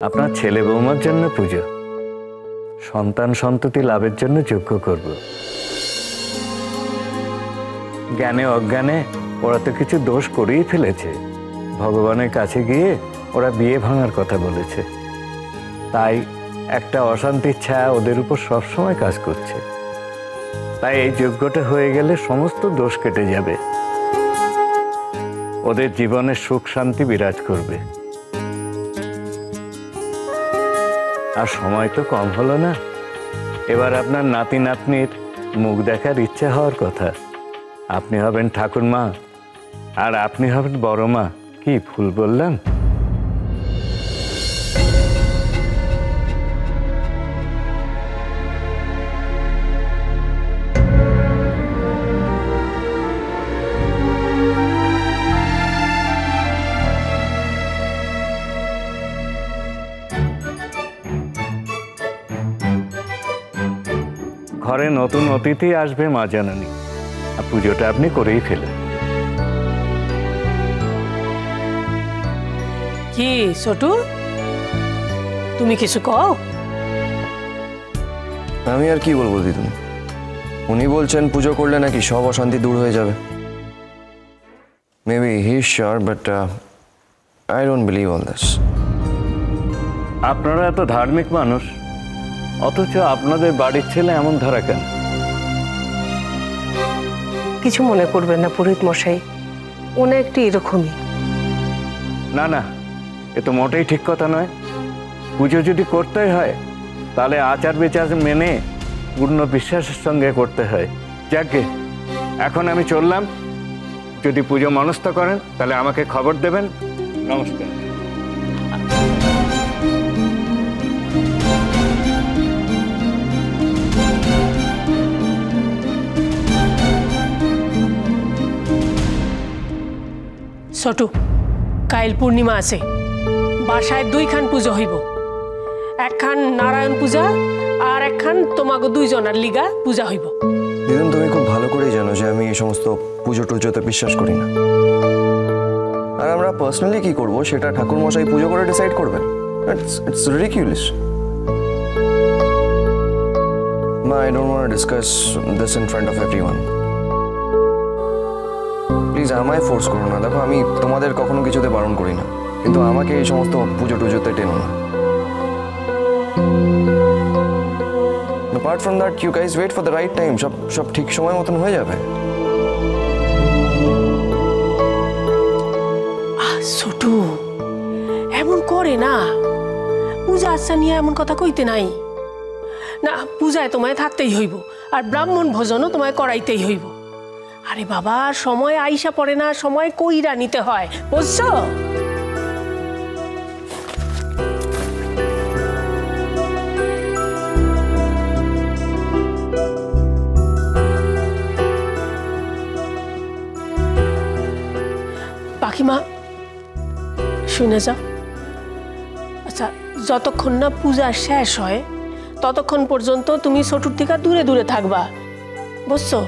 আপনার ছেলে বৌমার জন্য পুজো, সন্তান সন্ততি লাভের জন্য যজ্ঞ করব। জ্ঞানে অজ্ঞানে ওরা তো কিছু দোষ করেই ফেলেছে। ভগবানের কাছে গিয়ে ওরা বিয়ে ভাঙার কথা বলেছে, তাই একটা অশান্তির ছায়া ওদের উপর সবসময় কাজ করছে। তাই এই যজ্ঞটা হয়ে গেলে সমস্ত দোষ কেটে যাবে, ওদের জীবনে সুখ শান্তি বিরাজ করবে। আর সময় তো কম হলো না, এবার আপনার নাতি নাতনির মুখ দেখার ইচ্ছা হওয়ার কথা। আপনি হবেন ঠাকুরমা আর আপনি হবেন বড় মা। কি ভুল বললাম? ঘরে নতুন অতিথি আসবে মা জানানি, আর পুজোটা আপনি করেই ফেলেন। কি ছোটু, তুমি কিছু কও? আমি আর কি বলবো দিদি, উনি বলছেন পুজো করলে নাকি সব অশান্তি দূর হয়ে যাবে। Maybe he is sure, but I don't believe all this. আপনারা এত ধার্মিক মানুষ, অথচ আপনাদের বাড়ির ছেলে এমন ধরা কেন? কিছু মনে করবেন না পুরোহিত মশাই, উনি একটু এরকমই। না না, এ তো মোটেই ঠিক কথা নয়। পুজো যদি করতেই হয় তাহলে আচার বিচার মেনে পূর্ণ বিশ্বাসের সঙ্গে করতে হয়। যাকে এখন আমি চললাম, যদি পুজো মনস্থ করেন তাহলে আমাকে খবর দেবেন। নমস্কার। ছোটু, কাইল পূর্ণিমা আছে, বাসায় দুইখান পুজো হইব। একখান নারায়ণ পূজা আর একখান তোমাকে দুইজনের লিগা পূজা হইব। দিদুন, তুমি খুব ভালো করেই জানো যে আমি এই সমস্ত পুজো টুজোতে বিশ্বাস করি না। আর আমরা পার্সোনালি কি করব সেটা ঠাকুর মশাই পুজো করে ডিসাইড করবেন। It's ridiculous. মা, I don't want to discuss this in front of everyone. Please আমায় ফোর্স করো না। দেখো, আমি তোমাদের কখনো কিছুতে বারণ করি না, কিন্তু আমাকে এই সমস্ত পুজো টুজোতে টেনো না। Apart from that, you guys wait for the right time. সব ঠিক সময় মতন হয়ে যাবে। ছোটু, এমন করে না, পূজা আচ্ছা নিয়ে এমন কথা কইতে নাই না। পূজায় তোমায় থাকতেই হইব, আর ব্রাহ্মণ ভোজনও তোমায় করাইতেই হইব। আরে বাবা, সময় আইসা পড়ে না, সময় কইরা নিতে হয়, বুঝছো? পাখিমা, শুনে যাও। আচ্ছা, যতক্ষণ না পূজা শেষ হয় ততক্ষণ পর্যন্ত তুমি ছোটুর থেকে দূরে দূরে থাকবা, বুঝছো?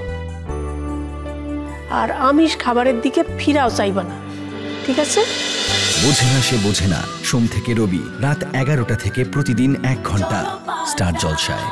আর আমিষ খাবারের দিকে ফিরাও চাইবা না, ঠিক আছে? বোঝে না সে বোঝে না, সোম থেকে রবি রাত 11টা থেকে প্রতিদিন 1 ঘন্টা স্টার জলসায়।